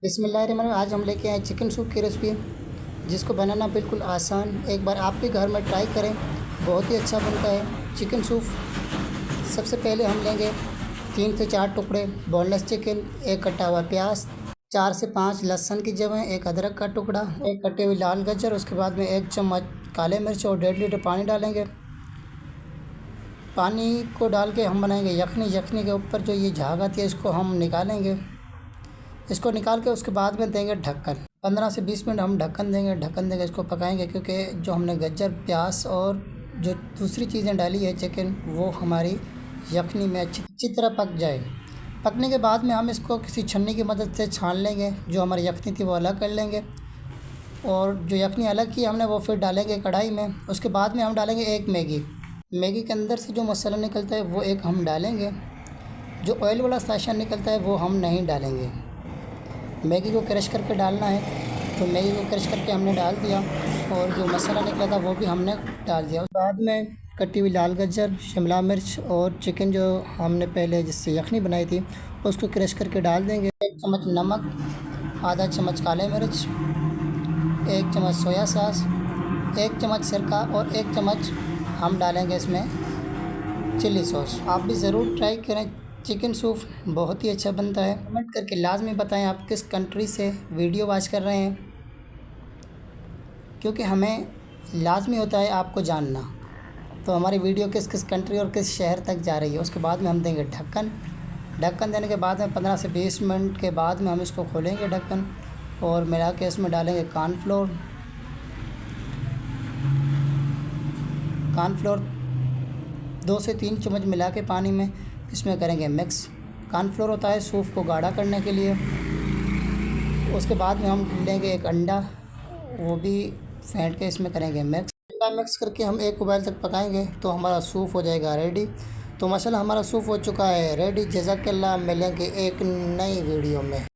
बिस्मिल्लाहिर्रहमानिर्रहीम। आज हम लेके आए चिकन सूप की रेसिपी, जिसको बनाना बिल्कुल आसान। एक बार आप भी घर में ट्राई करें, बहुत ही अच्छा बनता है चिकन सूप। सबसे पहले हम लेंगे 3 से 4 टुकड़े बोनलेस चिकन, एक कटा हुआ प्याज, 4 से 5 लहसुन की जवें, एक अदरक का टुकड़ा, एक कटे हुए लाल गाजर। उसके बाद में 1 चम्मच काले मिर्च और 1.5 लीटर पानी डालेंगे। पानी को डाल के हम बनाएंगे यखनी। यखनी के ऊपर जो ये झाग आती है, इसको हम निकालेंगे। इसको निकाल के उसके बाद में देंगे ढक्कन। 15 से 20 मिनट हम ढक्कन देंगे, इसको पकाएंगे, क्योंकि जो हमने गाजर, प्याज और जो दूसरी चीज़ें डाली है चिकन, वो हमारी यखनी में अच्छी तरह पक जाए। पकने के बाद में हम इसको किसी छन्नी की मदद से छान लेंगे। जो हमारी यखनी थी वो अलग कर लेंगे, और जो यखनी अलग की हमने वो फिर डालेंगे कढ़ाई में। उसके बाद में हम डालेंगे एक मैगी के अंदर से जो मसाला निकलता है वो एक हम डालेंगे। जो ऑयल वाला सेक्शन निकलता है वो हम नहीं डालेंगे। मैगी को क्रश करके डालना है, तो मैगी को क्रश करके हमने डाल दिया, और जो मसाला निकला था वो भी हमने डाल दिया। उसके बाद में कटी हुई लाल गाजर, शिमला मिर्च और चिकन जो हमने पहले जिससे यखनी बनाई थी, उसको क्रश करके डाल देंगे। 1 चम्मच नमक, आधा चम्मच काले मिर्च, 1 चम्मच सोया सॉस, 1 चम्मच सिरका और 1 चम्मच हम डालेंगे इसमें चिल्ली सॉस। आप भी ज़रूर ट्राई करें, चिकन सूप बहुत ही अच्छा बनता है। कमेंट करके लाजमी बताएं आप किस कंट्री से वीडियो वॉच कर रहे हैं, क्योंकि हमें लाजमी होता है आपको जानना, तो हमारी वीडियो किस किस कंट्री और किस शहर तक जा रही है। उसके बाद में हम देंगे ढक्कन देने के बाद में 15 से 20 मिनट के बाद में हम इसको खोलेंगे ढक्कन, और मिला के इसमें डालेंगे कॉर्नफ्लोर 2 से 3 चम्मच मिला के पानी में इसमें करेंगे मिक्स। कॉर्नफ्लोर होता है सूप को गाढ़ा करने के लिए। उसके बाद में हम लेंगे एक अंडा, वो भी फेंट के इसमें करेंगे मिक्स। अंडा मिक्स करके हम 1 उबाल तक पकाएंगे, तो हमारा सूप हो जाएगा रेडी। तो माशाल्लाह हमारा सूप हो चुका है रेडी। जज़ाकल्लाह, मिलेंगे एक नई वीडियो में।